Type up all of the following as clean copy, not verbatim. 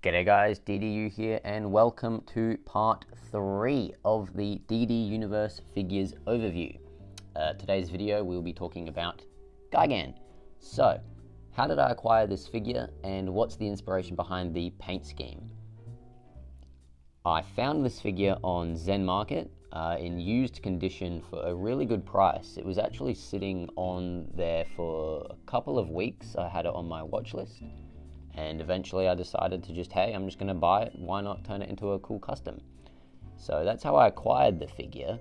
G'day guys, DDU here, and welcome to part 3 of the DDUniverse figures overview. Today's video we'll be talking about Gigan. So, how did I acquire this figure and what's the inspiration behind the paint scheme? I found this figure on Zen Market in used condition for a really good price. It was actually sitting on there for a couple of weeks. I had it on my watch list. And eventually I decided to just, hey, I'm just going to buy it. Why not turn it into a cool custom? So that's how I acquired the figure.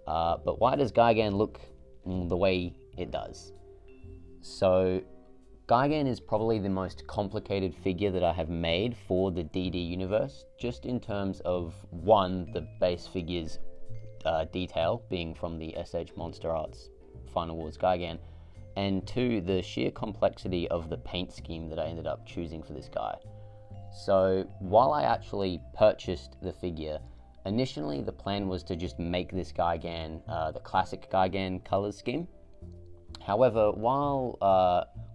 But why does Gigan look the way it does? So Gigan is probably the most complicated figure that I have made for the DDUniverse, just in terms of, one, the base figure's detail, being from the MonsterArts Final Wars Gigan, and two, the sheer complexity of the paint scheme that I ended up choosing for this guy. So while I actually purchased the figure, initially the plan was to just make this Gigan the classic Gigan color scheme. However, while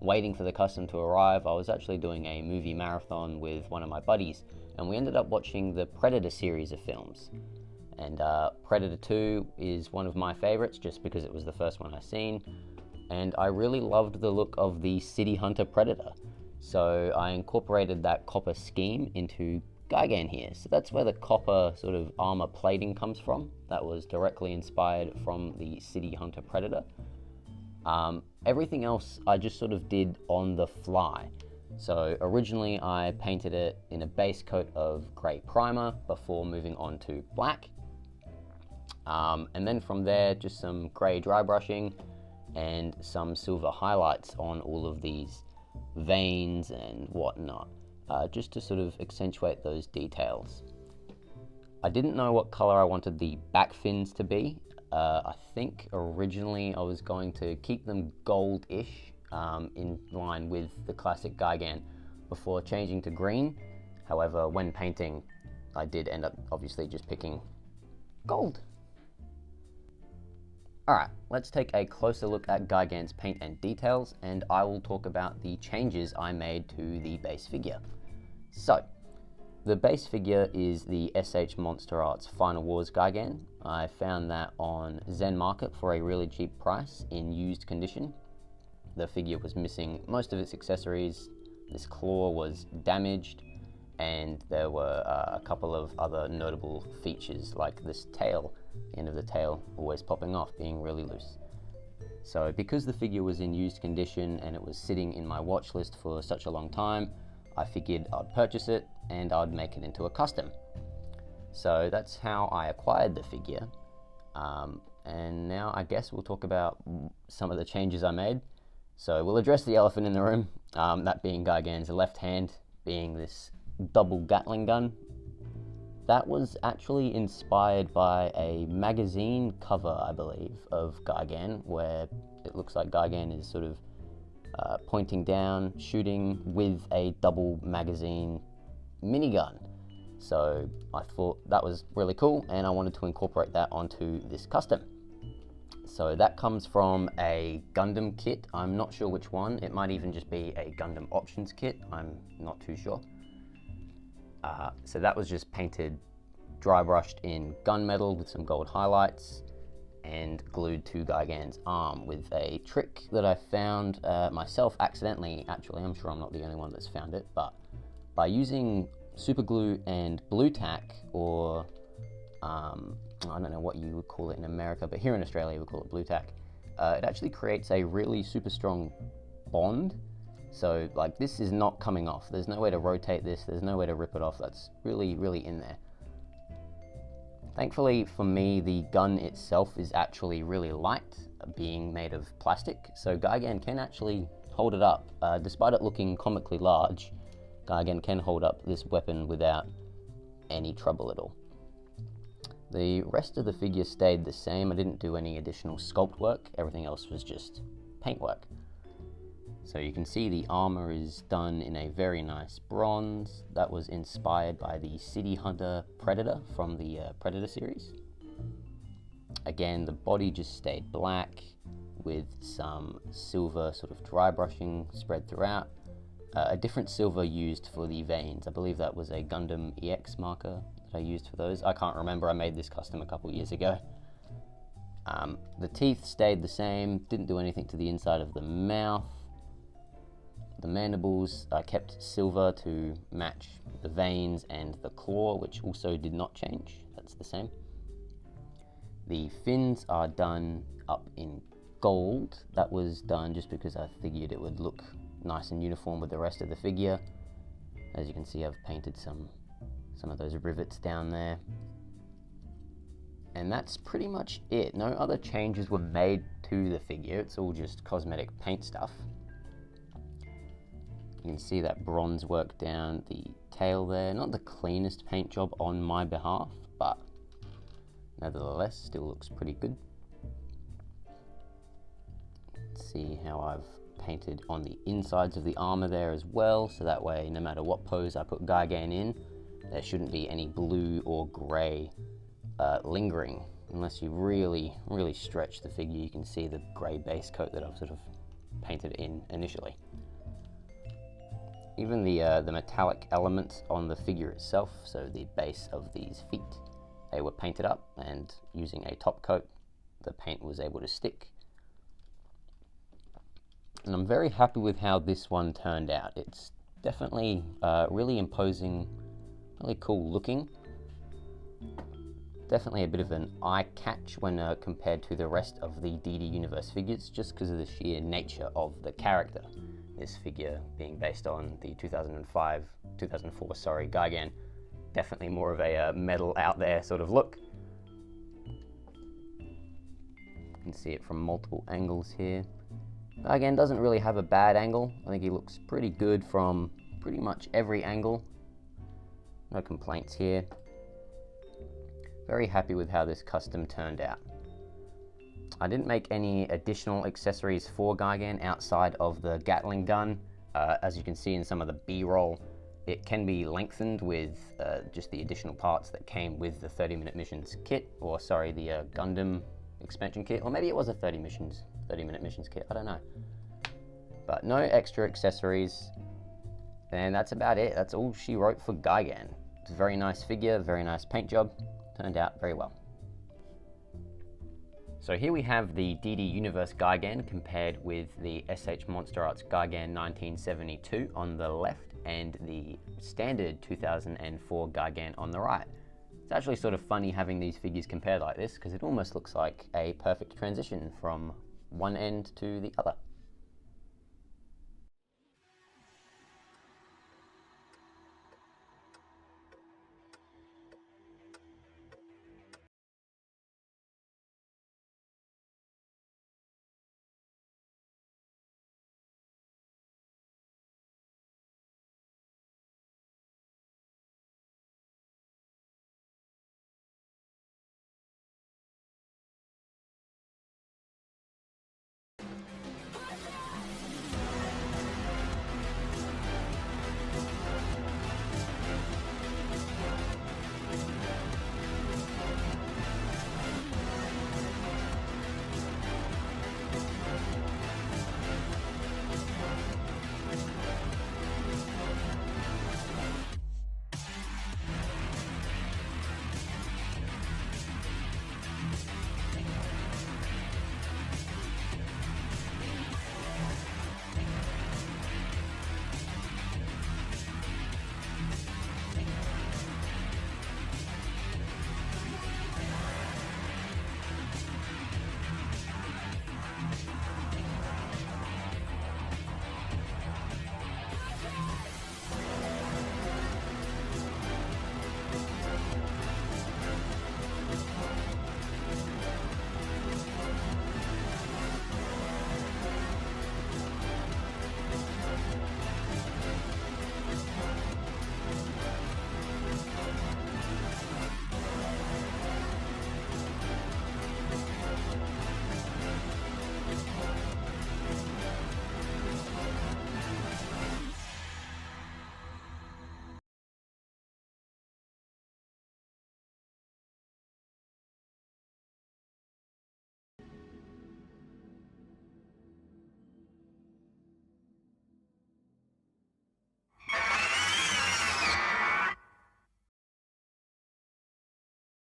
waiting for the custom to arrive, I was actually doing a movie marathon with one of my buddies, and we ended up watching the Predator series of films. And Predator 2 is one of my favorites just because it was the first one I seen. And I really loved the look of the City Hunter Predator. So I incorporated that copper scheme into Gigan here. So that's where the copper sort of armor plating comes from. That was directly inspired from the City Hunter Predator. Everything else I just sort of did on the fly. So originally I painted it in a base coat of grey primer before moving on to black. And then from there, just some grey dry brushing and some silver highlights on all of these veins and whatnot, just to sort of accentuate those details. I didn't know what color I wanted the back fins to be. I think originally I was going to keep them gold-ish, in line with the classic Gigan, before changing to green. However, when painting, I did end up obviously just picking gold. Alright, let's take a closer look at Gigan's paint and details, and I will talk about the changes I made to the base figure. So, the base figure is the MonsterArts Final Wars Gigan. I found that on Zen Market for a really cheap price in used condition. The figure was missing most of its accessories, this claw was damaged, and there were a couple of other notable features like this tail, the end of the tail always popping off, being really loose. So because the figure was in used condition and it was sitting in my watch list for such a long time, I figured I'd purchase it and I'd make it into a custom. So that's how I acquired the figure. And now I guess we'll talk about some of the changes I made. So we'll address the elephant in the room, that being Gigan's left hand being this double Gatling gun. That was actually inspired by a magazine cover, I believe, of Gigan, where it looks like Gigan is sort of pointing down, shooting with a double magazine minigun. So I thought that was really cool, and I wanted to incorporate that onto this custom. So that comes from a Gundam kit. I'm not sure which one. It might even just be a Gundam Options kit. I'm not too sure. So that was just painted, dry brushed in gunmetal with some gold highlights and glued to Gigan's arm with a trick that I found myself accidentally. Actually, I'm sure I'm not the only one that's found it, but by using super glue and blue tack, or I don't know what you would call it in America, but here in Australia we call it blue tack, it actually creates a really super strong bond. So like, this is not coming off. There's no way to rotate this. There's no way to rip it off. That's really, really in there. Thankfully for me, the gun itself is actually really light, being made of plastic. So Gigan can actually hold it up. Despite it looking comically large, Gigan can hold up this weapon without any trouble at all. The rest of the figure stayed the same. I didn't do any additional sculpt work. Everything else was just paint work. So you can see the armor is done in a very nice bronze. That was inspired by the City Hunter Predator from the Predator series. Again, the body just stayed black with some silver sort of dry brushing spread throughout. A different silver used for the veins. I believe that was a Gundam EX marker that I used for those. I can't remember, I made this custom a couple years ago. The teeth stayed the same, didn't do anything to the inside of the mouth. The mandibles, I kept silver to match the veins and the claw, which also did not change, that's the same. The fins are done up in gold. That was done just because I figured it would look nice and uniform with the rest of the figure. As you can see, I've painted some of those rivets down there. And that's pretty much it. No other changes were made to the figure. It's all just cosmetic paint stuff. You can see that bronze work down the tail there. Not the cleanest paint job on my behalf, but nevertheless, still looks pretty good. Let's see how I've painted on the insides of the armor there as well, so that way no matter what pose I put Gigan in, there shouldn't be any blue or grey lingering. Unless you really stretch the figure, you can see the grey base coat that I've sort of painted in initially. Even the metallic elements on the figure itself, so the base of these feet, they were painted up, and using a top coat, the paint was able to stick. And I'm very happy with how this one turned out. It's definitely really imposing, really cool looking. Definitely a bit of an eye catch when compared to the rest of the DDUniverse figures, just because of the sheer nature of the character. This figure being based on the 2004 Gigan, definitely more of a metal out there sort of look. You can see it from multiple angles here. Gigan doesn't really have a bad angle. I think he looks pretty good from pretty much every angle. No complaints here. Very happy with how this custom turned out. I didn't make any additional accessories for Gigan outside of the Gatling gun. As you can see in some of the B-roll, it can be lengthened with just the additional parts that came with the 30-minute missions kit, or sorry, the Gundam expansion kit, or maybe it was a 30-minute missions kit, I don't know. But no extra accessories, and that's about it. That's all she wrote for Gigan. It's a very nice figure, very nice paint job, turned out very well. So here we have the DDUniverse Gigan compared with the SH MonsterArts Gigan 1972 on the left and the standard 2004 Gigan on the right. It's actually sort of funny having these figures compared like this because it almost looks like a perfect transition from one end to the other.